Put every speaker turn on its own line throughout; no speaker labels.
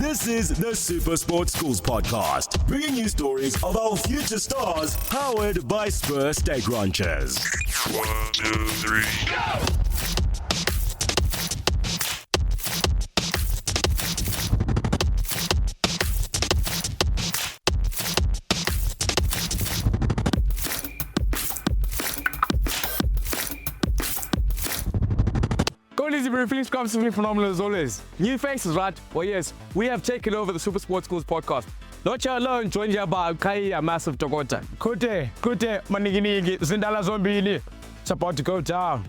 This is the Super Sports Schools podcast, bringing you stories of our future stars, powered by Spur Steak Ranchers.
1, 2, 3, go!
Feeling Scrumptious, phenomenal as always. New faces, right? Well, yes, we have taken over the Super Sports Schools podcast. Not here alone, joined here by Qhayiya, massive Tokota.
Kute, maniginigi, zindala zombili. It's about to go down.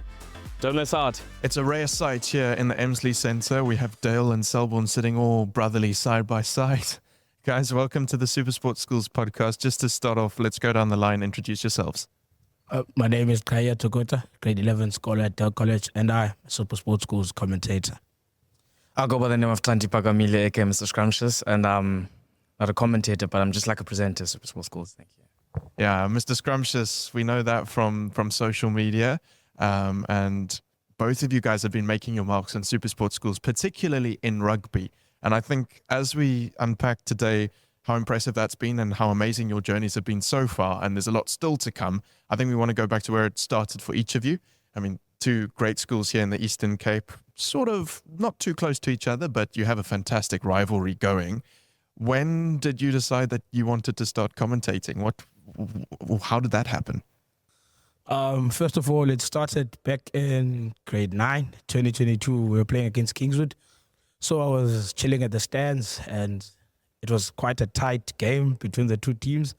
Don't miss out.
It's a rare sight here in the Emsley Centre. We have Dale and Selborne sitting all brotherly side by side. Guys, welcome to the Super Sports Schools podcast. Just to start off, let's go down the line, introduce yourselves.
My name is Qhayiya Tokota, grade 11 scholar at Dale College, and I'm a Super Sports Schools commentator.
I'll go by the name of Xhanti Pakamile, aka Mr. Scrumptious, and I'm not a commentator, but I'm just like a presenter, Super Sports Schools. Thank you.
Yeah, Mr. Scrumptious, we know that from social media, and both of you guys have been making your marks on Super Sports Schools, particularly in rugby. And I think as we unpack today how impressive that's been and how amazing your journeys have been so far, and there's a lot still to come, I think we want to go back to where it started for each of you. I mean, two great schools here in the Eastern Cape, sort of not too close to each other, but you have a fantastic rivalry going. When did you decide that you wanted to start commentating? How did that happen?
First of all, it started back in grade 9, 2022. We were playing against Kingswood. So I was chilling at the stands, and it was quite a tight game between the two teams.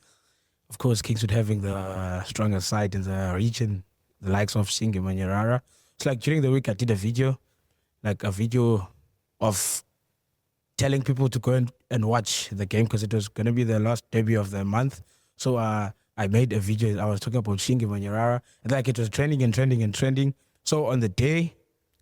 Of course, Kingswood having the strongest side in the region, the likes of Singi and Yarara. It's like during the week I did a video of telling people to go and watch the game because it was going to be the last derby of the month. So I made a video. I was talking about Singi and Yarara. And like it was trending. So on the day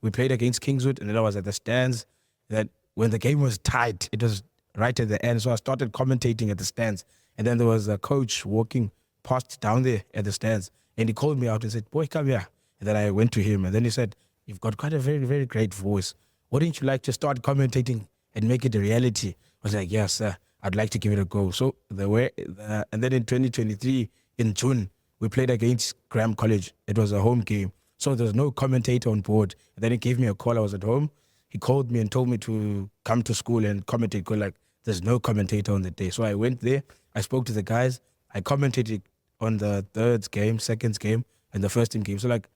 we played against Kingswood, and then I was at the stands. That when the game was tight, it was right at the end. So I started commentating at the stands. And then there was a coach walking past down there at the stands. And he called me out and said, "Boy, come here." And then I went to him. And then he said, "You've got quite a very, very great voice. Wouldn't you like to start commentating and make it a reality?" I was like, "Yes, sir. I'd like to give it a go." So and then in 2023, in June, we played against Graham College. It was a home game. So there was no commentator on board. And then he gave me a call. I was at home. He called me and told me to come to school and commentate. Because like, there's no commentator on the day. So I went there. I spoke to the guys. I commentated on the third game, second game, and the first team game. So like,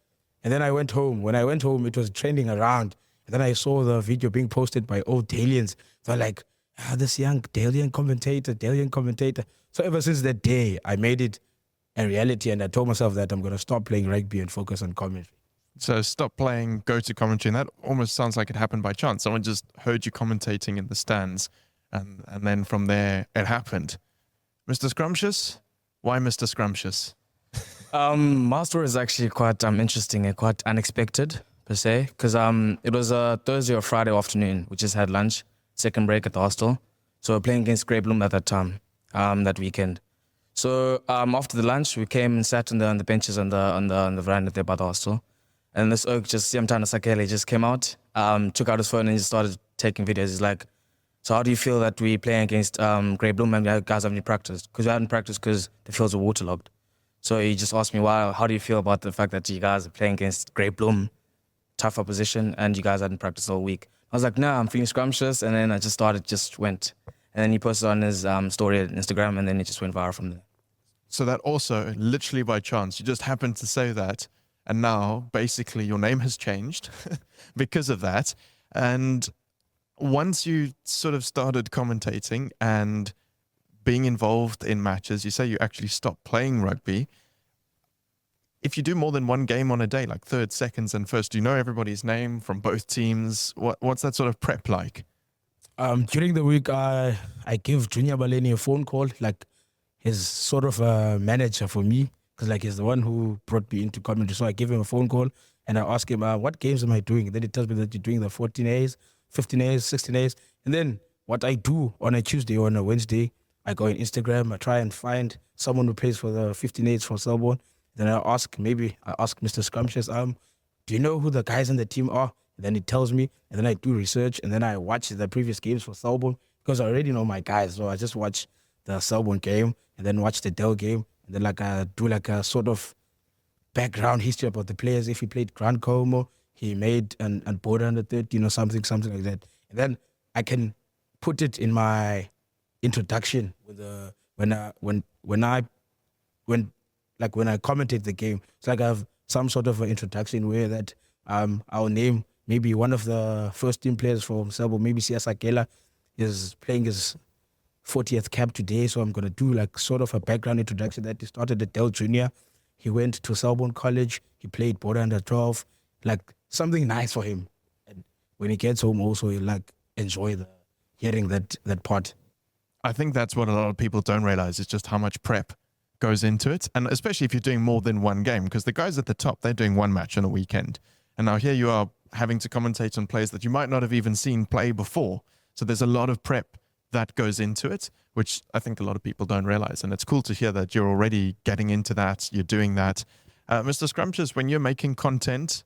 and then I went home. When I went home, it was trending around. And then I saw the video being posted by old Dalians. They're like, this young Dalian commentator. So ever since that day, I made it a reality. And I told myself that I'm going to stop playing rugby and focus on commentary.
So stop playing, go to commentary, and that almost sounds like it happened by chance. Someone just heard you commentating in the stands, and then from there, it happened. Mr. Scrumptious? Why Mr. Scrumptious?
My story is actually quite interesting and quite unexpected, per se, because it was a Thursday or Friday afternoon. We just had lunch, second break at the hostel. So we were playing against Grey Bloom at that time, that weekend. So after the lunch, we came and sat on the benches on the veranda there by the hostel. And this oak Siamtana Sakele just came out, took out his phone and just started taking videos. He's like, "So how do you feel that we playing against Grey Bloom and you guys haven't practiced?" Because we hadn't practiced because the fields were waterlogged. So he just asked me, how do you feel about the fact that you guys are playing against Grey Bloom, tough opposition, and you guys hadn't practiced all week? I was like, "No, I'm feeling scrumptious." And then I just went. And then he posted on his story on Instagram, and then it just went viral from there.
So that also, literally by chance, you just happened to say that. And now, basically, your name has changed because of that. And once you sort of started commentating and being involved in matches, you say you actually stopped playing rugby. If you do more than one game on a day, like third, seconds, and first, do you know everybody's name from both teams? What's that sort of prep like?
During the week, I give Junior Baleni a phone call, like his sort of a manager for me. Because like he's the one who brought me into commentary. So I give him a phone call and I ask him, what games am I doing? And then he tells me that you're doing the 14 A's, 15 A's, 16 A's. And then what I do on a Tuesday or on a Wednesday, I go on Instagram, I try and find someone who plays for the 15 A's from Selborne. Then I ask Mr. Scrumptious, do you know who the guys in the team are? And then he tells me, and then I do research, and then I watch the previous games for Selborne. because I already know my guys. So I just watch the Selborne game and then watch the Dale game. And then like I do like a sort of background history about the players. If he played Grand Como, he made an border under 13 or something like that. And then I can put it in my introduction with when I commentate the game. It's like I have some sort of an introduction where that I'll name maybe one of the first team players from Selborne, maybe Siasakela is playing his 40th cap today. So I'm going to do like sort of a background introduction that he started at Dale Junior. He went to Selborne College. He played border under 12, like something nice for him. And when he gets home also, he'll like enjoy hearing that part.
I think that's what a lot of people don't realize is just how much prep goes into it. And especially if you're doing more than one game, because the guys at the top, they're doing one match on a weekend. And now here you are having to commentate on players that you might not have even seen play before. So there's a lot of prep that goes into it, which I think a lot of people don't realize. And it's cool to hear that you're already getting into that, you're doing that. Mr. Scrumptious, when you're making content,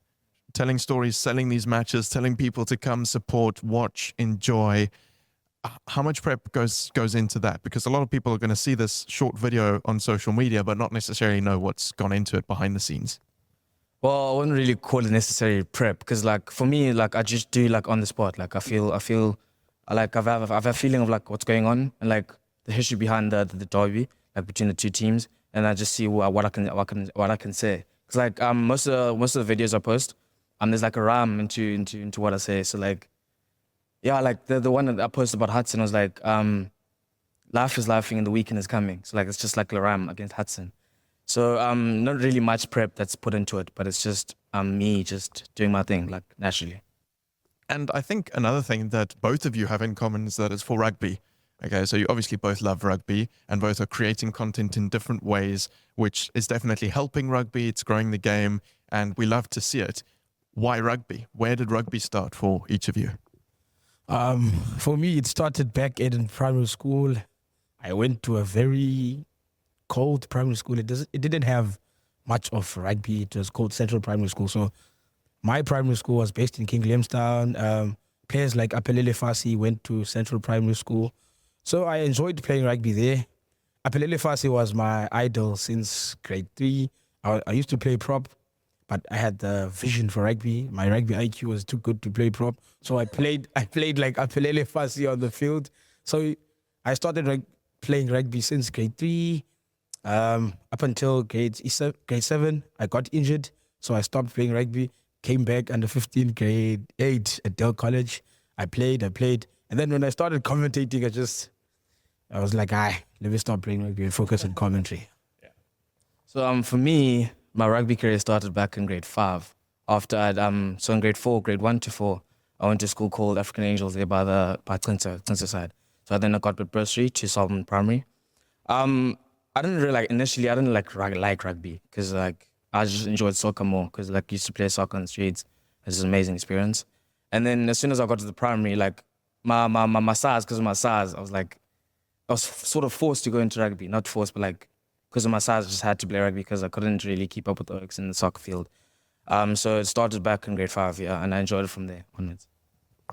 telling stories, selling these matches, telling people to come support, watch, enjoy, how much prep goes into that? Because a lot of people are going to see this short video on social media, but not necessarily know what's gone into it behind the scenes.
Well, I wouldn't really call it necessary prep because, like, for me, like, I just do like on the spot. Like, I feel like I've a feeling of like what's going on and like the history behind the derby, like between the two teams, and I just see what I can say. Because like most of the videos I post, there's like a rhyme into what I say. So like, yeah, like the one that I posted about Hudson was like, life is laughing and the weekend is coming. So like it's just like a rhyme against Hudson. So not really much prep that's put into it, but it's just me just doing my thing like naturally.
And I think another thing that both of you have in common is that it's for rugby. Okay, so you obviously both love rugby and both are creating content in different ways, which is definitely helping rugby. It's growing the game and we love to see it. Why rugby? Where did rugby start for each of you?
For me, it started back in primary school. I went to a very cold primary school. It didn't have much of rugby. It was called Central Primary School. So my primary school was based in King Williamstown. Players like Apelele Fasi went to Central Primary School. So I enjoyed playing rugby there. Apelele Fasi was my idol since grade 3. I used to play prop, but I had the vision for rugby. My rugby IQ was too good to play prop. So I played like Apelele Fasi on the field. So I started playing rugby since grade 3. Up until grade 7, I got injured. So I stopped playing rugby. Came back under 15, grade 8 at Dale College. I played. And then when I started commentating, I was like, let me stop playing rugby and focus on commentary.
Yeah. So for me, my rugby career started back in grade 5. After so in grade 4, grade 1 to 4, I went to a school called African Angels there by Xhanti side. So then I got with bursary to Selborne Primary. I didn't like rugby because like I just enjoyed soccer more because like used to play soccer on the streets. It was an amazing experience. And then as soon as I got to the primary, like my size, because of my size, I was sort of forced to go into rugby. Not forced, but like because of my size, I just had to play rugby because I couldn't really keep up with the Oaks in the soccer field. So it started back in grade 5, yeah, and I enjoyed it from there onwards.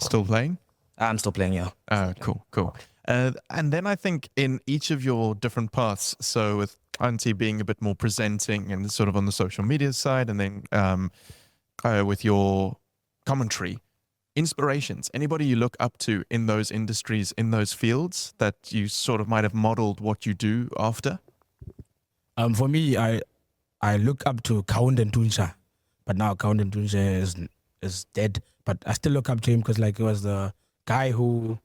Still playing?
I'm still playing, yeah.
Oh, cool. And then I think in each of your different paths, so with Xhanti being a bit more presenting and sort of on the social media side, and then with your commentary, inspirations, anybody you look up to in those industries, in those fields that you sort of might have modeled what you do after?
For me, I look up to Kaunda Ntunja, but now Kaunda Ntunja is dead. But I still look up to him because like he was the guy who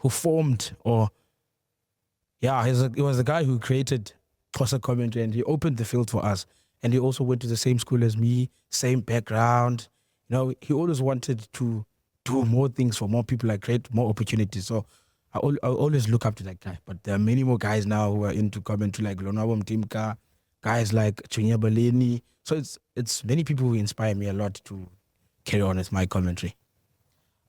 formed, he was the guy who created Xhosa commentary, and he opened the field for us. And he also went to the same school as me, same background. You know, he always wanted to do more things for more people, like create more opportunities. So I always look up to that guy. But there are many more guys now who are into commentary, like Lonwabo Mtimka, guys like Chunya Baleni. So it's many people who inspire me a lot to carry on with my commentary.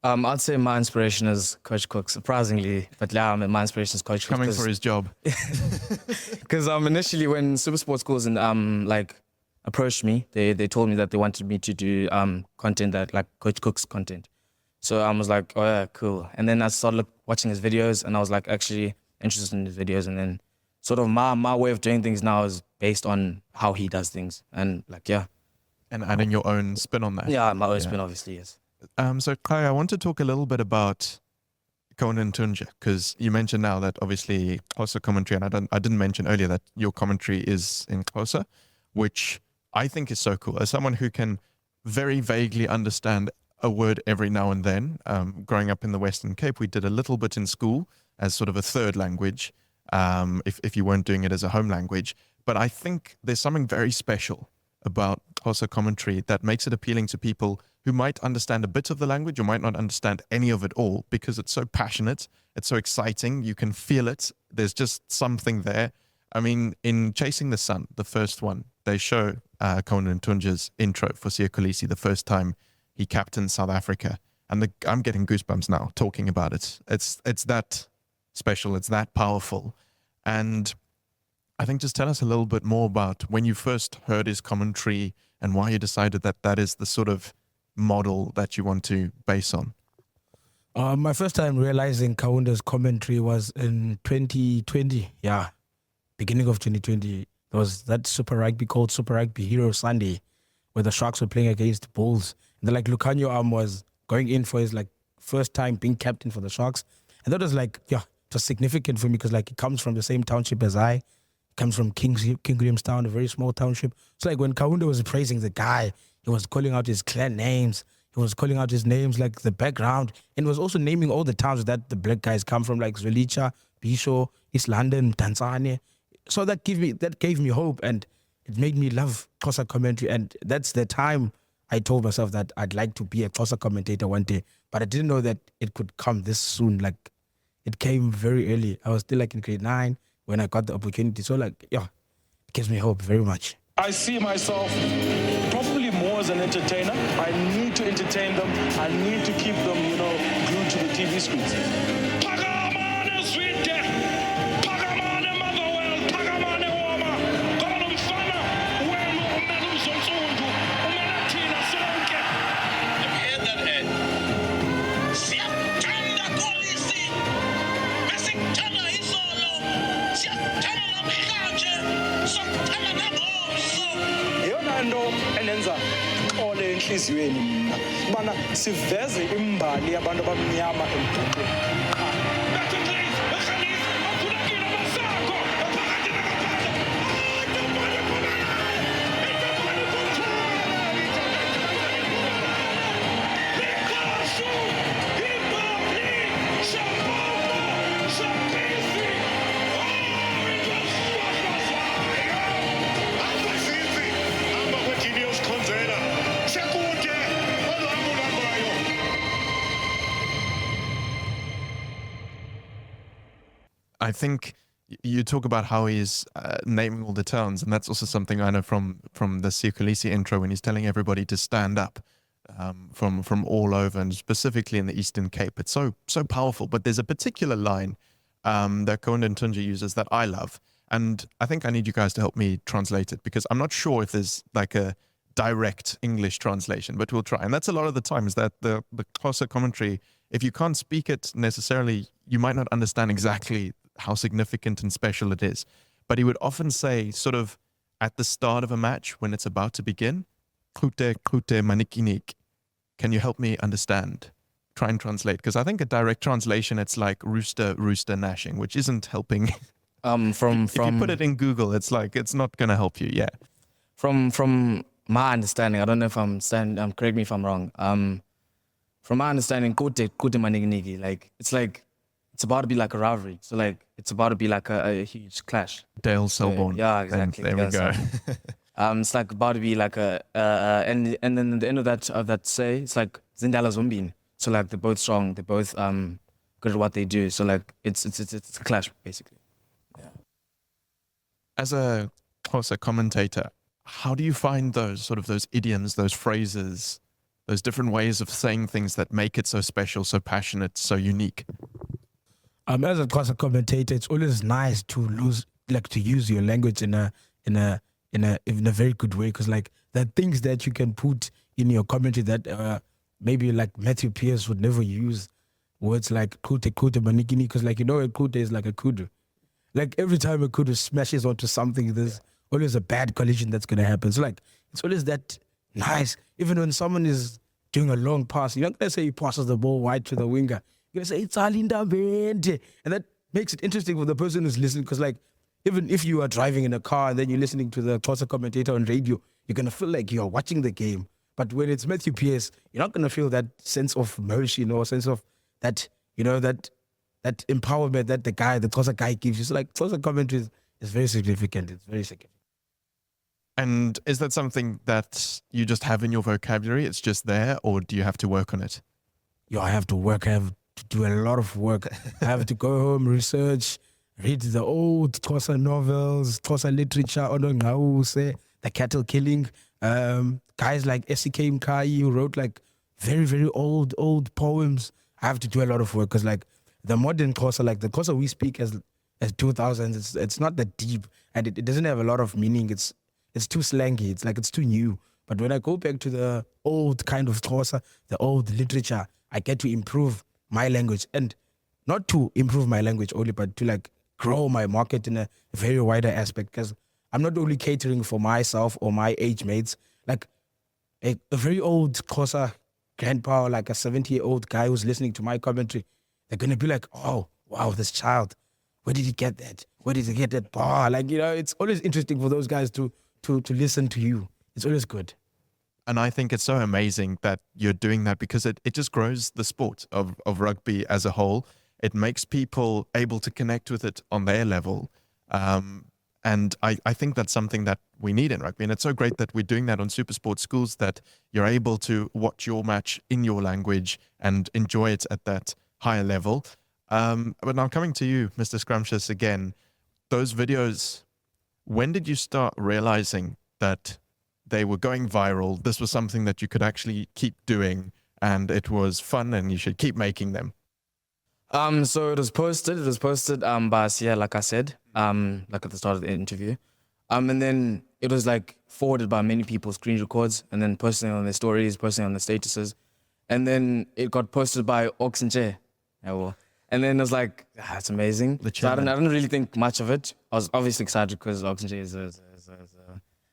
I'd say my inspiration is Coach Cook, surprisingly. But yeah, my inspiration is Coach Cook.
Coming for his job.
Because initially when Super Sports Schools approached me, they told me that they wanted me to do content that like Coach Cook's content. So I was like, oh yeah, cool. And then I started watching his videos, and I was like actually interested in his videos. And then sort of my way of doing things now is based on how he does things, and like
And adding your own spin on that.
my own spin, obviously, yes.
So Kai, I want to talk a little bit about Conan Tunja, because you mentioned now that obviously Xhosa commentary, and I didn't mention earlier that your commentary is in Xhosa, which I think is so cool. As someone who can very vaguely understand a word every now and then, growing up in the Western Cape, we did a little bit in school as sort of a third language, if you weren't doing it as a home language. But I think there's something very special about Xhosa commentary that makes it appealing to people who might understand a bit of the language or might not understand any of it all, because it's so passionate, it's so exciting, you can feel it, there's just something there. I mean, in Chasing the Sun, the first one, they show Conan Tunja's intro for Siya Kolisi the first time he captained South Africa. And I'm getting goosebumps now talking about it. It's that special, it's that powerful. And I think just tell us a little bit more about when you first heard his commentary and why you decided that that is the sort of model that you want to base on.
My first time realizing Kaunda's commentary was in 2020. Yeah, beginning of 2020. There was that Super Rugby called Super Rugby Hero Sunday, where the Sharks were playing against the Bulls. And then like Lucanio was going in for his like first time being captain for the Sharks. And that was like, yeah, it was significant for me because like he comes from the same township as I. He comes from King Williamstown, a very small township. So like when Kaunda was praising the guy, he was calling out his clan names. He was calling out his names, like the background. And he was also naming all the towns that the black guys come from, like Zwelicha, Bisho, East London, Tanzania. So that gave me hope, and it made me love Xhosa commentary. And that's the time I told myself that I'd like to be a Xhosa commentator one day. But I didn't know that it could come this soon. Like, it came very early. I was still like in grade 9 when I got the opportunity. So like, yeah, it gives me hope very much.
I see myself probably more as an entertainer. I need to entertain them. I need to keep them, glued to the TV screens. Pakamile sweet death. Pakamile motherwell. Pakamile warmer. Golden fana. Wenu umelu zonsundu. Umela tina sonke.
Have you heard that, Ed? Siyathanda Kolisi. Besikuthanda izolo. Siyathanda namhlanje. Sokuthanda nangomso.
Yeyona nto enenza ole enhliziyweni mina ubana siveze imbali yabantu abamnyama emgaqweni.
I think you talk about how he's naming all the towns, and that's also something I know from the Siya Kolisi intro when he's telling everybody to stand up from all over, and specifically in the Eastern Cape. It's so powerful. But there's a particular line that Conan Tunja uses that I love, and I think I need you guys to help me translate it, because I'm not sure if there's like a direct English translation, but we'll try. And that's a lot of the time, is that the Xhosa commentary, if you can't speak it necessarily, you might not understand exactly how significant and special it is. But he would often say, sort of at the start of a match when it's about to begin, "Klute, klute, manikinik." Can you help me understand? Try and translate, because I think a direct translation, it's like rooster, rooster gnashing, which isn't helping. If you put it in Google, it's like, it's not going to help you. Yeah.
From my understanding, I don't know if I'm saying, correct me if I'm wrong. From my understanding, kute manikiniki, like it's about to be like a rivalry. So like it's about to be like a huge clash.
Dale Selborne.
Yeah, exactly.
There we go.
It's like about to be like and then at the end of that say, it's like Zindala Zombie. So like they're both strong, they're both good at what they do. So like it's a clash basically. Yeah.
As a Xhosa commentator, how do you find those idioms, those phrases, those different ways of saying things that make it so special, so passionate, so unique?
As a Xhosa commentator, it's always nice to use your language in a very good way, because like there are things that you can put in your commentary that maybe like Matthew Pierce would never use words like kute manikini, because like, you know, a kute is like a kudu. Like every time a kudu smashes onto something, there's always a bad collision that's going to happen. So like, it's always that nice. Even when someone is doing a long pass, you're not going to say he passes the ball wide to the winger. You're going to say, it's Alinda Bente. And that makes it interesting for the person who's listening, because like, even if you are driving in a car and then you're listening to the Xhosa commentator on radio, you're going to feel like you're watching the game. But when it's Matthew Pierce, you're not going to feel that sense of motion or sense of that, you know, that empowerment that the Xhosa guy gives you. So like Xhosa commentary is very significant. It's very significant.
And is that something that you just have in your vocabulary? It's just there, or do you have to work on it?
Yo, I have to work. I have to do a lot of work. I have to go home, research, read the old Xhosa novels, Xhosa literature, the cattle killing. Guys like S.C.K. Mkayi, who wrote like very, very old poems. I have to do a lot of work, because like the modern Xhosa, like the Xhosa we speak as 2000s, it's not that deep, and it doesn't have a lot of meaning. It's too slangy. It's like it's too new. But when I go back to the old kind of Xhosa, the old literature, I get to improve my language, and not to improve my language only, but to like grow my market in a very wider aspect, because I'm not only catering for myself or my age mates. Like a very old Xhosa grandpa, like a 70-year-old guy who's listening to my commentary, they're going to be like, oh, wow, this child, where did he get that? Where did he get that bar? Like, you know, it's always interesting for those guys to listen to you. It's always good.
And I think it's so amazing that you're doing that, because it just grows the sport of rugby as a whole. It makes people able to connect with it on their level. And I think that's something that we need in rugby. And it's so great that we're doing that on Supersport Schools, that you're able to watch your match in your language and enjoy it at that higher level. But now coming to you, Mr. Scrumptious, again, those videos, when did you start realizing that they were going viral? This was something that you could actually keep doing, and it was fun, and you should keep making them.
So it was posted by Sia, like I said, like at the start of the interview. And then it was like forwarded by many people, screen records, and then posting on their stories, posting on their statuses. And then it got posted by Xhanti. Yeah, well. And then it was like, it's amazing. So I didn't really think much of it. I was obviously excited because Xhanti is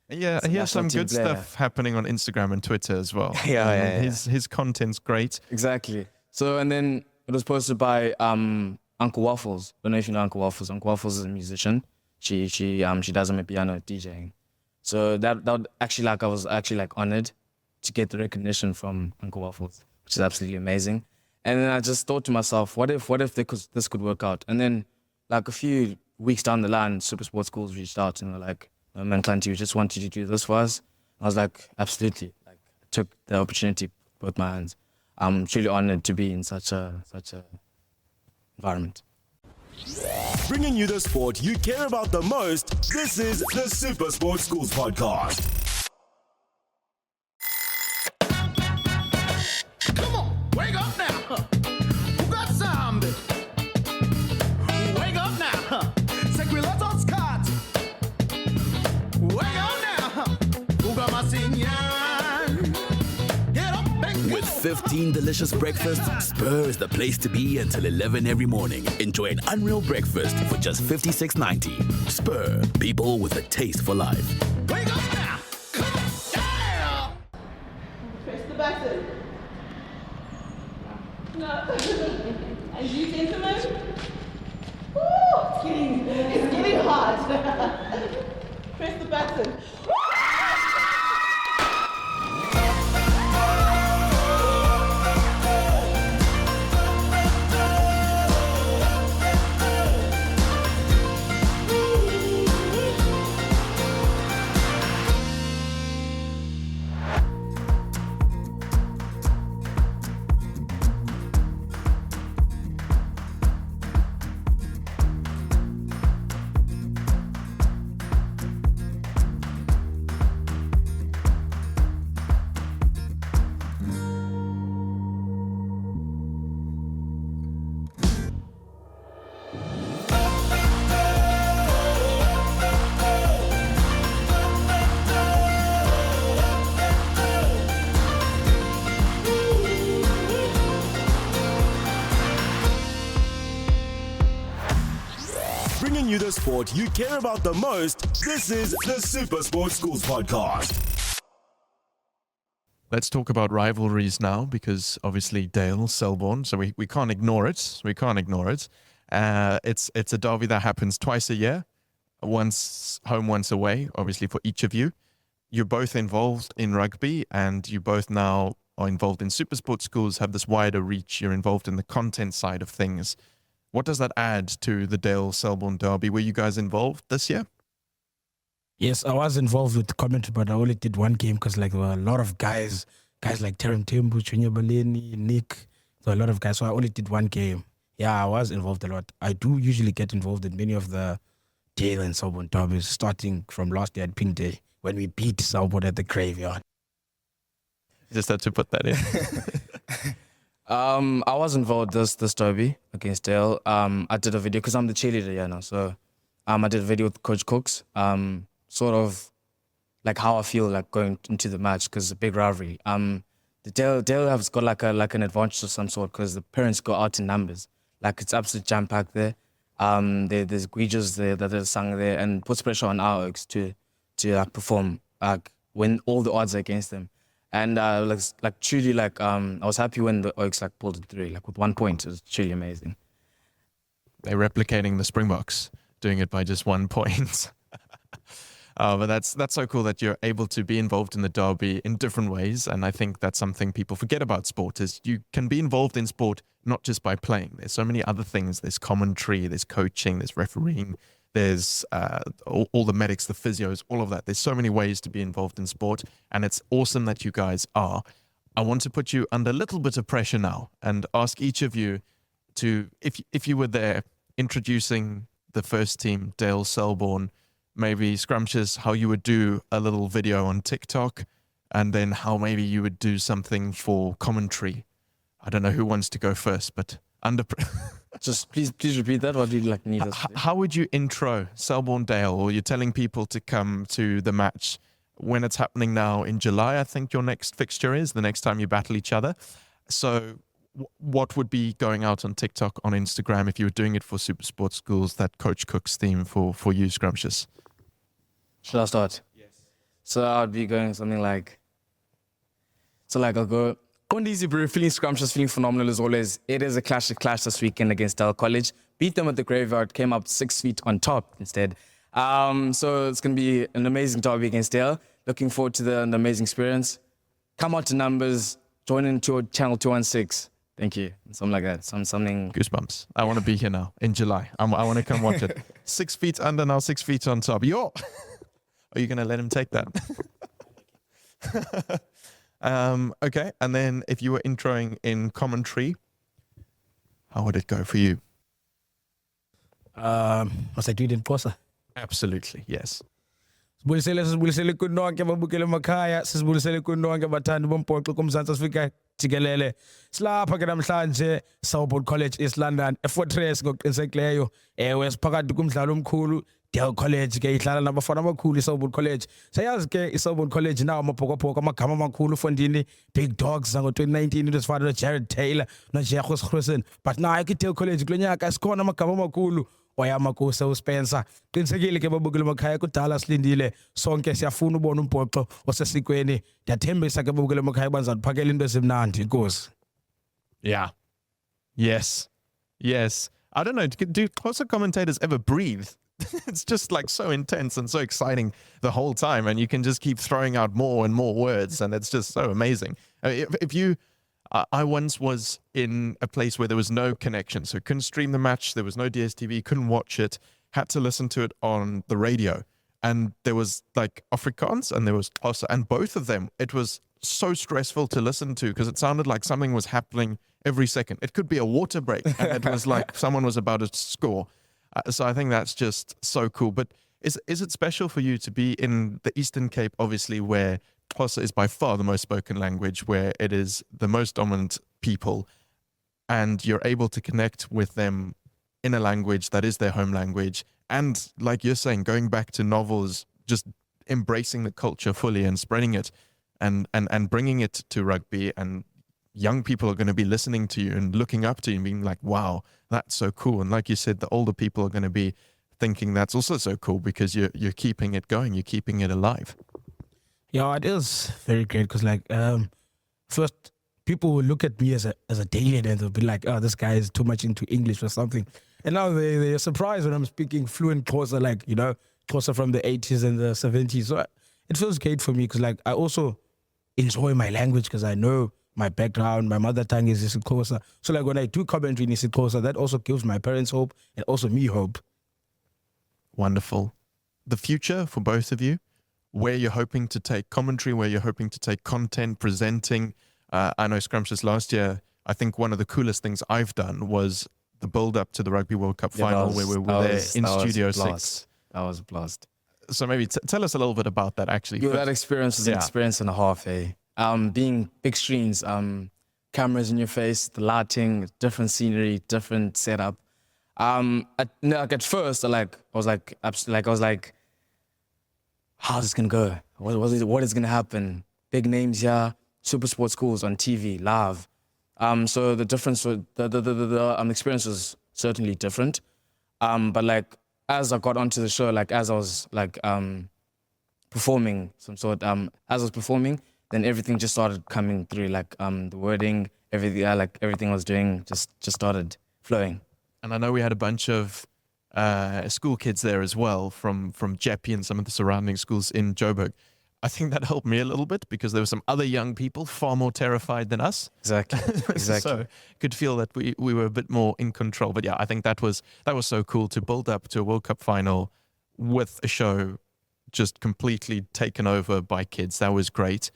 he has some good stuff happening on Instagram and Twitter as well.
Yeah.
His content's great.
Exactly. So, and then it was posted by Uncle Waffles. Don't know if you know Uncle Waffles. Uncle Waffles is a musician. She does piano DJing. So that actually, like, I was actually like honored to get the recognition from Uncle Waffles, which is absolutely amazing. And then I just thought to myself, what if this could work out? And then like a few weeks down the line, Supersport Schools reached out and were like, "No, man, Xhanti, we just wanted you to do this for us." I was like, absolutely. Like, I took the opportunity with both my hands. I'm truly honored to be in such a environment.
Bringing you the sport you care about the most, this is the Supersport Schools podcast.
Come on, wake up now. Who got zombie? Wake up now. Sequilatos Scott. Wake up now. Who got my senior? Get up and go.
With 15 delicious breakfasts, Spur is the place to be until 11 every morning. Enjoy an unreal breakfast for just $56.90. Spur, people with a taste for life.
Wake up now. Come on. Yeah.
Press the button. No. And you, gentlemen? Woo! It's getting hard. Press the button.
Bringing you the sport you care about the most, this is the Super Sports Schools Podcast.
Let's talk about rivalries now, because obviously Dale, Selborne, so we can't ignore it. We can't ignore it. It's a derby that happens twice a year, once home, once away, obviously for each of you. You're both involved in rugby, and you both now are involved in Super Sports Schools, have this wider reach. You're involved in the content side of things. What does that add to the Dale Selborne Derby? Were you guys involved this year?
Yes, I was involved with commentary, but I only did one game because like there were a lot of guys like Terem Tembu, Junior Baleni, Nick, so a lot of guys. So I only did one game. Yeah, I was involved a lot. I do usually get involved in many of the Dale and Selborne derbies, starting from last year at Pink Day when we beat Selborne at the graveyard.
Just had to put that in.
I was involved this derby against Dale. I did a video because I'm the cheerleader now. So I did a video with Coach Cooks. Sort of like how I feel like going into the match, because it's a big rivalry. The Dale has got like an advantage of some sort because the parents go out in numbers. Like it's absolute jam packed there. There's Guijas there that are sung there, and puts pressure on our Oaks to perform when all the odds are against them. And truly I was happy when the Oaks pulled it through with 1 point. It was truly amazing.
They're replicating the Springboks, doing it by just 1 point. But that's so cool that you're able to be involved in the derby in different ways. And I think that's something people forget about sport, is you can be involved in sport not just by playing. There's so many other things. There's commentary, there's coaching, there's refereeing, there's all the medics, the physios, all of that. There's so many ways to be involved in sport, and it's awesome that you guys are. I want to put you under a little bit of pressure now and ask each of you to, if you were there introducing the first team, Dale Selborne, maybe Scrumptious, how you would do a little video on TikTok, and then how maybe you would do something for commentary. I don't know who wants to go first, but
Just please repeat that. What do you need us to do?
How would you intro Selborne-Dale, or you're telling people to come to the match when it's happening now in July? I think your next fixture is the next time you battle each other. So what would be going out on TikTok, on Instagram, if you were doing it for Super Sports Schools, that Coach Cook's theme for you, Scrumptious?
Should I start? Yes. So I'd be going something like, I'll go, on easy, bro, feeling scrumptious, feeling phenomenal as always. It is a clash this weekend against Dale College. Beat them at the graveyard, came up 6 feet on top instead. So it's going to be an amazing derby against Dale. Looking forward to an amazing experience. Come out to numbers, join into channel 216. Thank you. Something like that. Something.
Goosebumps. I want to be here now in July. I want to come watch it. 6 feet under, now 6 feet on top. Yo! Are you going to let him take that? Okay, and then if you were introing in commentary, how would it go for you?
Was I doing it in Xhosa?
Absolutely, yes.
Sibulisele kunonke ababukela emakhaya, sibulisele kunonke abathandi bombhoxo kuMzantsi Afrika jikelele. Silapha ke namhlanje Selborne College East London, eFortress ngoqinisekileyo. Ewe siphakathi kumdlalo omkhulu. Dale College ke idlala nabafana abakhulu iSelborne College. Sayazi ke iSelborne College nawo amabhokobhoko amagama amakhulu ufondini, big dogs ngo2019 into esifana noJared Taylor noJerhos Grossen. But nayo ke Dale College kulonyaka sikhona amagama amakhulu. Oyamakusa uSpencer. Qinisekile ke babukela emakhaya kudala silindile sonke siyafuna ubona umbhoxo osesikweni. Ndiyathembisa ke babukela emakhaya banzaphakela into ezimnandi inkosi.
Yeah. Yes. I don't know, do Xhosa commentators ever breathe? It's just so intense and so exciting the whole time, and you can just keep throwing out more and more words, and it's just so amazing. I once was in a place where there was no connection, so couldn't stream the match, there was no DSTV, couldn't watch it, had to listen to it on the radio, and there was Afrikaans and there was Xhosa, and both of them, it was so stressful to listen to because it sounded like something was happening every second. It could be a water break, and it was like someone was about to score. So I think that's just so cool. But is it special for you to be in the Eastern Cape, obviously, where Xhosa is by far the most spoken language, where it is the most dominant people, and you're able to connect with them in a language that is their home language, and like you're saying, going back to novels, just embracing the culture fully and spreading it and bringing it to rugby, and young people are going to be listening to you and looking up to you and being like, wow, that's so cool. And like you said, the older people are going to be thinking that's also so cool because you're keeping it going, you're keeping it alive.
Yeah, it is very great because like first people will look at me as a Dalian and they'll be like, oh, this guy is too much into English or something. And now they're surprised when I'm speaking fluent Xhosa, like, you know, Xhosa from the 80s and the 70s. So it feels great for me because like I also enjoy my language because I know my background, my mother tongue is isiXhosa. So like when I do commentary in isiXhosa, that also gives my parents hope and also me hope.
Wonderful. The future for both of you, where you're hoping to take commentary, where you're hoping to take content, presenting. I know Scrumptious last year, I think one of the coolest things I've done was the build up to the Rugby World Cup final where we were there in Studio 6.
That was a blast.
So maybe tell us a little bit about that actually.
Yo, that experience was an experience and a half, eh? Being big screens, cameras in your face, the lighting, different scenery, different setup. At first, I was like, how's this gonna go? What is gonna happen? Big names here, super sports schools on TV, live. So the difference, the experience was certainly different. But like as I got onto the show, like as I was like performing some sort, as I was performing, then everything just started coming through, like the wording, everything, like everything I was doing just started flowing.
And I know we had a bunch of school kids there as well from Jeppe and some of the surrounding schools in Joburg. I think that helped me a little bit because there were some other young people far more terrified than us.
Exactly.
So could feel that we were a bit more in control. But yeah, I think that was so cool to build up to a World Cup final with a show just completely taken over by kids. That was great.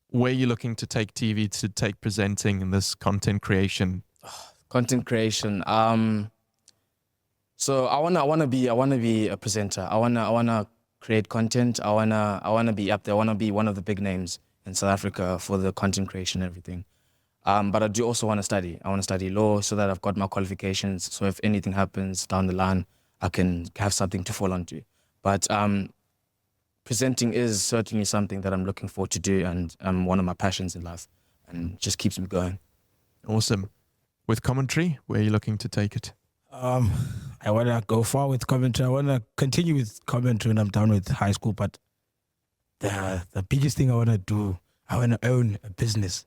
Where are you looking to take TV, to take presenting and this content creation?
Content creation. So I wanna be a presenter. I wanna create content. I wanna be up there. I wanna be one of the big names in South Africa for the content creation and everything. But I do also want to study. I want to study law so that I've got my qualifications. So if anything happens down the line, I can have something to fall onto. But presenting is certainly something that I'm looking forward to do, and one of my passions in life, and just keeps me going.
Awesome. With commentary, where are you looking to take it?
I want to go far with commentary. I want to continue with commentary when I'm done with high school. But the biggest thing I want to do, I want to own a business.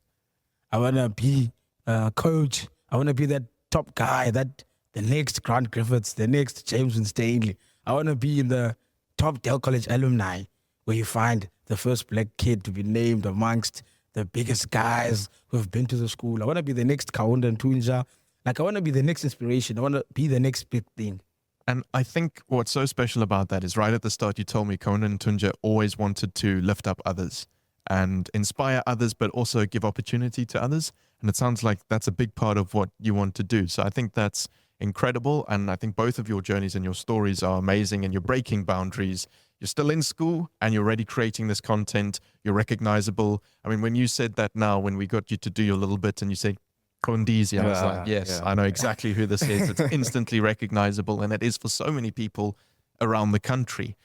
I want to be a coach. I want to be that top guy, the next Grant Griffiths, the next James Winstanley. I want to be in the top Dale College alumni where you find the first black kid to be named amongst the biggest guys who have been to the school. I want to be the next Kaunda and Tunja. Like, I want to be the next inspiration. I want to be the next big thing.
And I think what's so special about that is right at the start, you told me Kaunda and Tunja always wanted to lift up others and inspire others, but also give opportunity to others. And it sounds like that's a big part of what you want to do. So I think that's incredible. And I think both of your journeys and your stories are amazing, and you're breaking boundaries. You're still in school and you're already creating this content. You're recognizable. I mean, when you said that now, when we got you to do your little bit and you said, Kondizi, I was like, yes, I know exactly who this is. It's instantly recognizable, and it is for so many people around the country.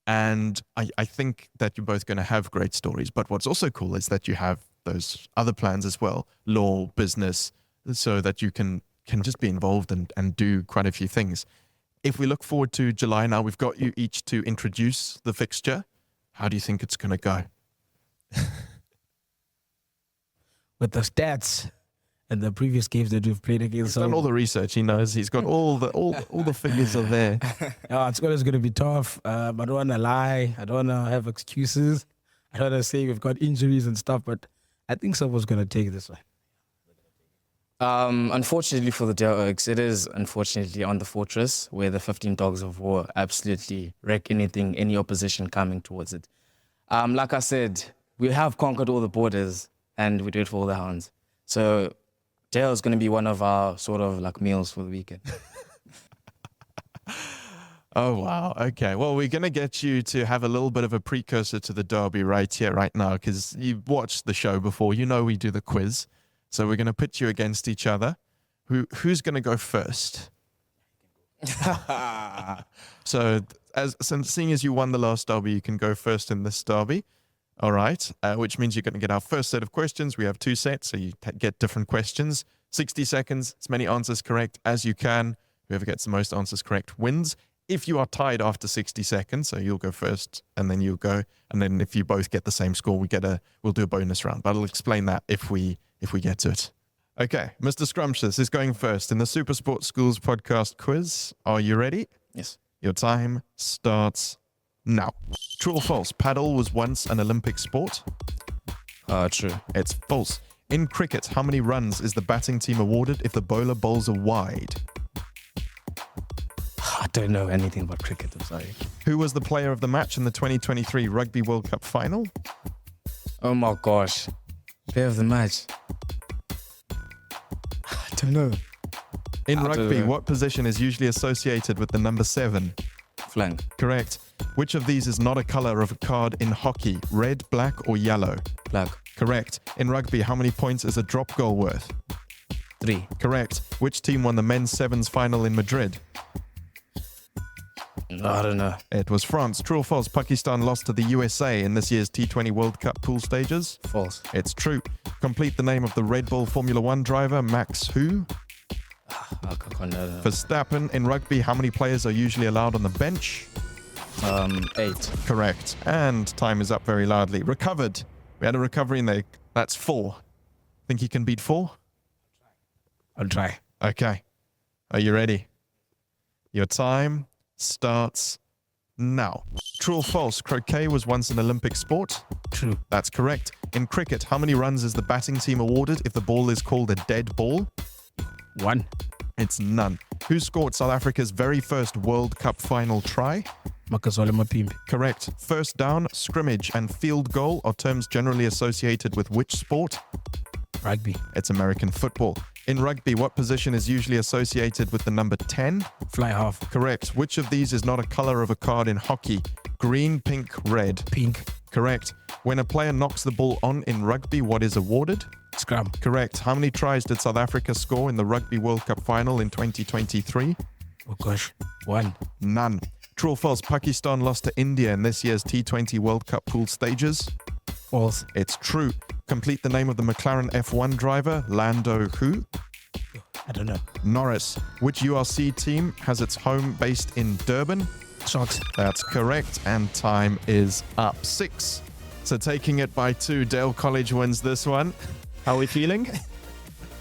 And I think that you're both going to have great stories. But what's also cool is that you have those other plans as well, law, business, so that you can just be involved and do quite a few things. If we look forward to July now, we've got you each to introduce the fixture. How do you think it's going to go?
With the stats and the previous games that we've played against.
He's done all the research. He knows. He's got all the figures are there.
It's always going to be tough. I don't want to lie. I don't want to have excuses. I don't want to say we've got injuries and stuff, but I think someone's going to take this one.
Unfortunately for the Dale Oaks, it is unfortunately on the fortress where the 15 dogs of war absolutely wreck any opposition coming towards it. Like I said, we have conquered all the borders and we do it for all the hounds. So Dale is going to be one of our sort of like meals for the weekend.
Oh, wow. Okay. Well, we're going to get you to have a little bit of a precursor to the derby right here, right now, because you've watched the show before. You know we do the quiz. So we're going to pit you against each other. Who's going to go first? So seeing as you won the last derby, you can go first in this derby. All right, which means you're going to get our first set of questions. We have two sets, so you get different questions. 60 seconds, as many answers correct as you can. Whoever gets the most answers correct wins. if you are tied after 60 seconds, so you'll go first and then you'll go, and then if you both get the same score, we'll do a bonus round. But I'll explain that if we get to it. Okay, Mr. Scrumptious is going first in the Super Sports Schools podcast quiz. Are you ready?
Yes.
Your time starts now. True or false? Paddle was once an Olympic sport.
True.
It's false. In cricket, how many runs is the batting team awarded if the bowler bowls a wide?
I don't know anything about cricket, I'm sorry.
Who was the player of the match in the 2023 Rugby World Cup final?
Oh my gosh. Player of the match. I don't know.
In
I don't
rugby,
know.
what position is usually associated with the number 7?
Flank.
Correct. Which of these is not a color of a card in hockey? Red, black, or yellow?
Black.
Correct. In rugby, how many points is a drop goal worth?
3.
Correct. Which team won the men's sevens final in Madrid?
I don't know.
It was France. True or false? Pakistan lost to the USA in this year's T20 World Cup pool stages?
False.
It's true. Complete the name of the Red Bull Formula One driver, Max who?
I can't know.
Verstappen. In rugby, how many players are usually allowed on the bench?
8.
Correct. And time is up very loudly. Recovered. We had a recovery in there. That's 4. Think you can beat 4?
I'll try.
Okay. Are you ready? Your time starts now. True or false? Croquet was once an Olympic sport.
True.
That's correct. In cricket, how many runs is the batting team awarded if the ball is called a dead ball?
1.
It's none. Who scored South Africa's very first World Cup final try?
Makazole Mapimbi.
Correct. First down, scrimmage, and field goal are terms generally associated with which sport?
Rugby.
It's American football. In rugby, what position is usually associated with the number 10?
Fly half.
Correct. Which of these is not a color of a card in hockey? Green, pink, red.
Pink.
Correct. When a player knocks the ball on in rugby, what is awarded?
Scrum.
Correct. How many tries did South Africa score in the Rugby World Cup final in 2023?
Oh gosh. 1.
None. True or false? Pakistan lost to India in this year's T20 World Cup pool stages?
False.
It's true. Complete the name of the McLaren F1 driver, Lando who?
I don't know.
Norris. Which URC team has its home based in Durban?
Sharks.
That's correct. And time is up. 6. So taking it by 2, Dale College wins this one. How are we feeling?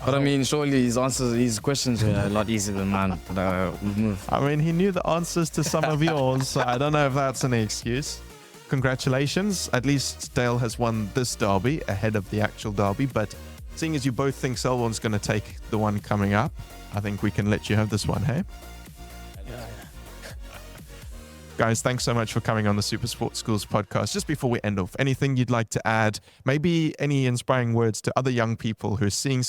But I mean, surely his questions were a lot easier than mine. But we'll move.
I mean, he knew the answers to some of yours. So I don't know if that's an excuse. Congratulations. At least Dale has won this derby ahead of the actual derby. But seeing as you both think Selborne's going to take the one coming up, I think we can let you have this one, hey? Guys, thanks so much for coming on the Super Sports Schools podcast. Just before we end off, anything you'd like to add? Maybe any inspiring words to other young people who are seeing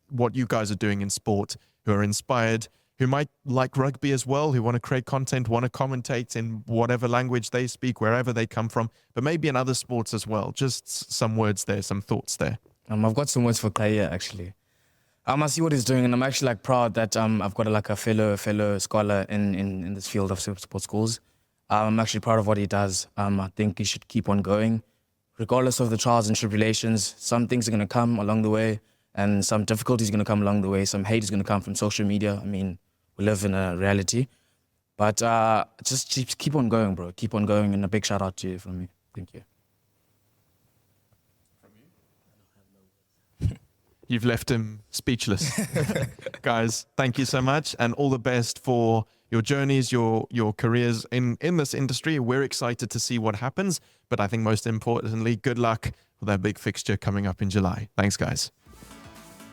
what you guys are doing in sport, who are inspired, who might like rugby as well, who want to create content, want to commentate in whatever language they speak, wherever they come from, but maybe in other sports as well. Just some words there, some thoughts there.
I've got some words for Qhayiya, actually. I see what he's doing, and I'm actually proud that I've got a fellow scholar in this field of super sports schools. I'm actually proud of what he does. I think he should keep on going, regardless of the trials and tribulations. Some things are going to come along the way, and some difficulties are going to come along the way. Some hate is going to come from social media. I mean, we live in a reality, but just keep on going, bro. Keep on going, and a big shout out to you from me. Thank you.
You've left him speechless. Guys, thank you so much, and all the best for your journeys, your careers in this industry. We're excited to see what happens, but I think most importantly, good luck for that big fixture coming up in July. Thanks, guys.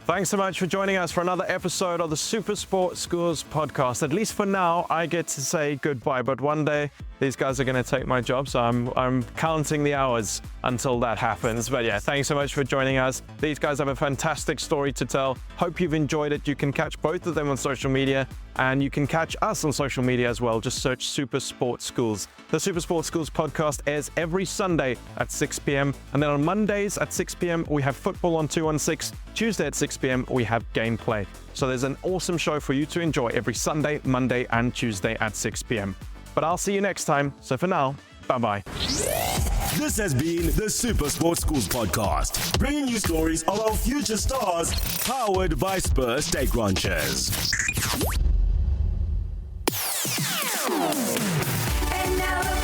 Thanks so much for joining us for another episode of the Super Sports Schools podcast. At least for now, I get to say goodbye, but one day these guys are going to take my job, so I'm counting the hours until that happens. But yeah, thanks so much for joining us. These guys have a fantastic story to tell. Hope you've enjoyed it. You can catch both of them on social media, and you can catch us on social media as well. Just search Super Sports Schools. The Super Sports Schools podcast airs every Sunday at 6 p.m. And then on Mondays at 6 p.m, we have football on 216. Tuesday at 6 p.m, we have gameplay. So there's an awesome show for you to enjoy every Sunday, Monday, and Tuesday at 6 p.m. But I'll see you next time. So for now, bye-bye.
This has been the Super Sports Schools podcast, bringing you stories of our future stars, powered by Spur Steak Ranchers.
And now the